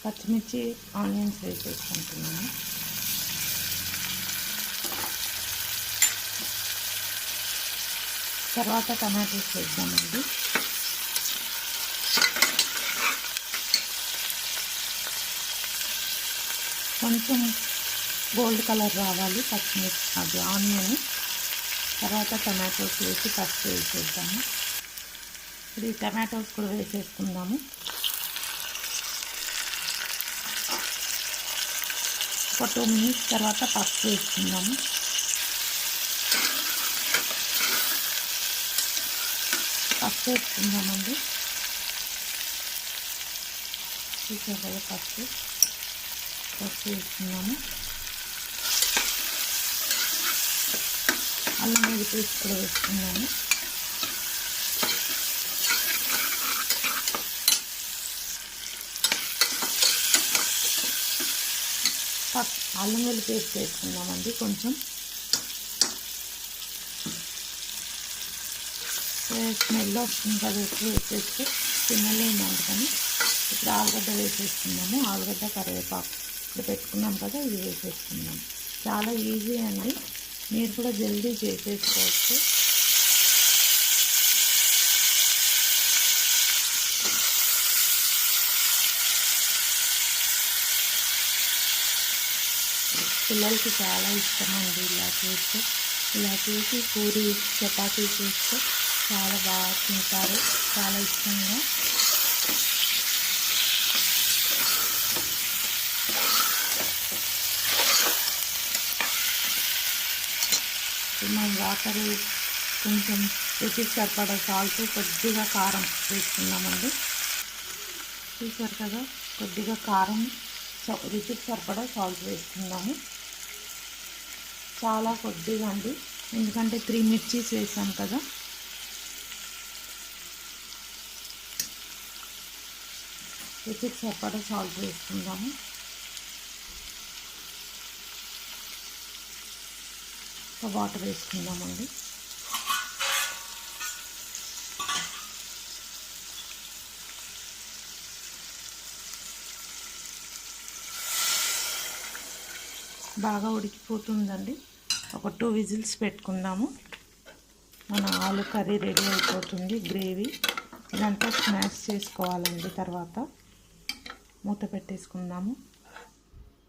పచ్చిమిర్చి ఆనియన్స్ వేసేసుకుంటున్నాను. తర్వాత టమాటోస్ వేద్దామండి. కొంచెం గోల్డ్ కలర్ రావాలి పచ్చిమిర్చి అది ఆనియన్. తర్వాత టమాటోస్ వేసి ఫస్ట్ వేసేద్దాము. ఇప్పుడు ఈ టమాటోస్ కూడా వేసేసుకుందాము. ఒక 2 మినిట్స్ తర్వాత పసుపు వేసుకుందాము. పసుపు వేసుకుందామండి. చూసారు కదా పసుపు వేసుకున్నాము. అల్లం వెల్లుల్లి పేస్ట్ కూడా వేసుకున్నాము. అల్లం వెల్లుల్లి పేస్ట్ వేసుకున్నామండి. కొంచెం స్మెల్ వస్తుంది కదా ఎక్కువ వేసేస్తే తినలేము అందుకని ఇప్పుడు ఆలుగడ్డ వేసేసుకున్నాము. ఆలుగడ్డ కరివేపాకు ఇప్పుడు పెట్టుకున్నాం కదా, ఇది వేసేసుకున్నాము. చాలా ఈజీ అండి, మీరు కూడా జల్దీ చేసేసుకోవచ్చు. పిల్లలకి చాలా ఇష్టం అండి ఇలా చేసి పూరి చపాతీ చేస్తే చాలా బాగా తింటారు, చాలా ఇష్టంగా. మనం వాటర్ కొంచెం రుచికి సరిపడా సాల్ట్, కొద్దిగా కారం వేసుకున్నామండి. చూసారు కదా, కొద్దిగా కారం, రుచికి సరిపడా సాల్ట్ వేసుకున్నాము. చాలా కొద్దిగా అండి, ఎందుకంటే 3 మిర్చీస్ వేసాం కదా. రుచికి సరిపడా సాల్ట్ వేసుకుందాము. వాటర్ వేసుకుందామండి. బాగా ఉడికిపోతుందండి. ఒక 2 విజిల్స్ పెట్టుకుందాము. మన ఆలు కర్రీ రెడీ అయిపోతుంది. గ్రేవీ ఇదంతా స్మాష్ చేసుకోవాలండి. తర్వాత మూత పెట్టేసుకుందాము.